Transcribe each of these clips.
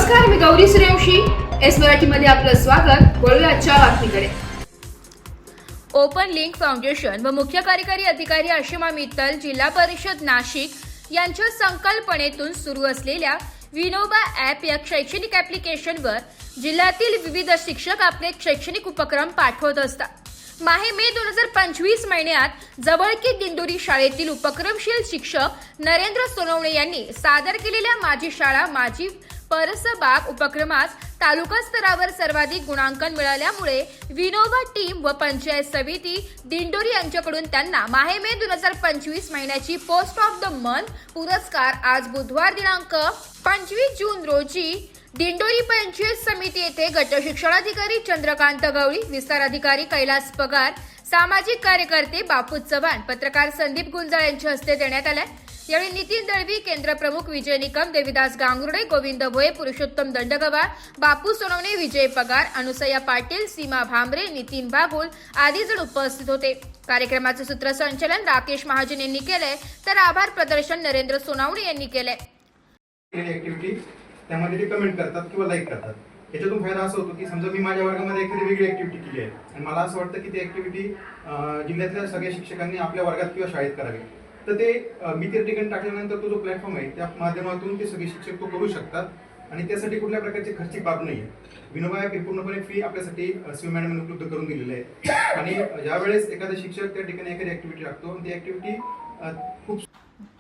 नमस्कार, मी गौरी सूर्यवंशी. एस मराठीमध्ये आपलं स्वागत. वळूया आजच्या बातमीकडे. ओपन लिंक फाउंडेशन व मुख्य कार्यकारी अधिकारी आशिमा मित्तल, जिल्हा परिषद नाशिक यांच्या संकल्पनेतून सुरू असलेल्या विनोबा ॲप या शैक्षणिक ॲप्लिकेशनवर जिल्ह्यातील विविध शिक्षक आपले शैक्षणिक उपक्रम पाठवत असतात. माहे मे 2025 महिन्यात जवळकी दिंडोरी शाळेतील उपक्रमशील शिक्षक नरेंद्र सोनवणे यांनी सादर केलेल्या माझी शाळा माझी परसबाग उपक्रमास तालुका स्तरावर सर्वाधिक गुणांकन मिळाल्यामुळे विनोबा टीम व पंचायत समिती दिंडोरी यांच्याकडून त्यांना माहे मे 2025 महिन्याची पोस्ट ऑफ द मंथ पुरस्कार आज बुधवार दिनांक 25 जून रोजी दिंडोरी पंचायत समिती येथे गट शिक्षणाधिकारी चंद्रकांत गवळी, विस्तार अधिकारी कैलास पगार, सामाजिक कार्यकर्ते बापू चव्हाण, पत्रकार संदीप गुंजाळ यांच्या हस्ते देण्यात आले. यावेळी नितीन दळवी, केंद्र प्रमुख विजय निकम, देविदास गांगुर्डे, गोविंद भोये, पुरुषोत्तम दंडगवार, बापू सोनवणे, विजय पगार, अनुसया पाटील, सीमा भांबरे, नितीन बागुल आदी जण उपस्थित होते. कार्यक्रमाचे सूत्रसंचालन राकेश महाजन यांनी केले, तर आभार प्रदर्शन नरेंद्र सोनवणे यांनी केले. त्यामध्ये ते कमेंट करतात किंवा लाईक करतात. याच्यातून फायदा असा होतो की समजा मी माझ्या वर्गामध्ये एखादी वेगळी ऍक्टिव्हिटी केली आहे आणि मला असं वाटतं की ती ऍक्टिव्हिटी जिल्ह्यातल्या सगळ्या शिक्षकांनी आपल्या वर्गात किंवा शाळेत करावी, तर ते मी त्या ठिकाणी टाकल्यानंतर तो जो प्लॅटफॉर्म आहे त्या माध्यमातून ते सगळे शिक्षक तो करू शकतात आणि त्यासाठी कुठल्या प्रकारची खर्चिक बाब नाही आहे. विनोबा ॲप पूर्णपणे फ्री आपल्यासाठी सीओ मॅडमने उपलब्ध करून दिलेले आहे आणि ज्यावेळेस एखादा शिक्षक त्या ठिकाणी एखादी ऍक्टिव्हिटी टाकतो आणि ती ऍक्टिव्हिटी खूप.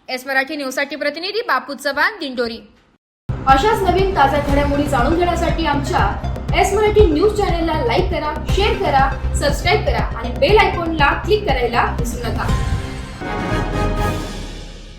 एस मराठी न्यूजसाठी प्रतिनिधी बापू चव्हाण, दिंडोरी. अशाच नवीन ताज्या घडामोडी जाणून घेण्यासाठी आमच्या एस मराठी न्यूज चॅनलला लाईक करा, शेअर करा, सबस्क्राईब करा आणि बेल आयकॉनला क्लिक करायला विसरू नका.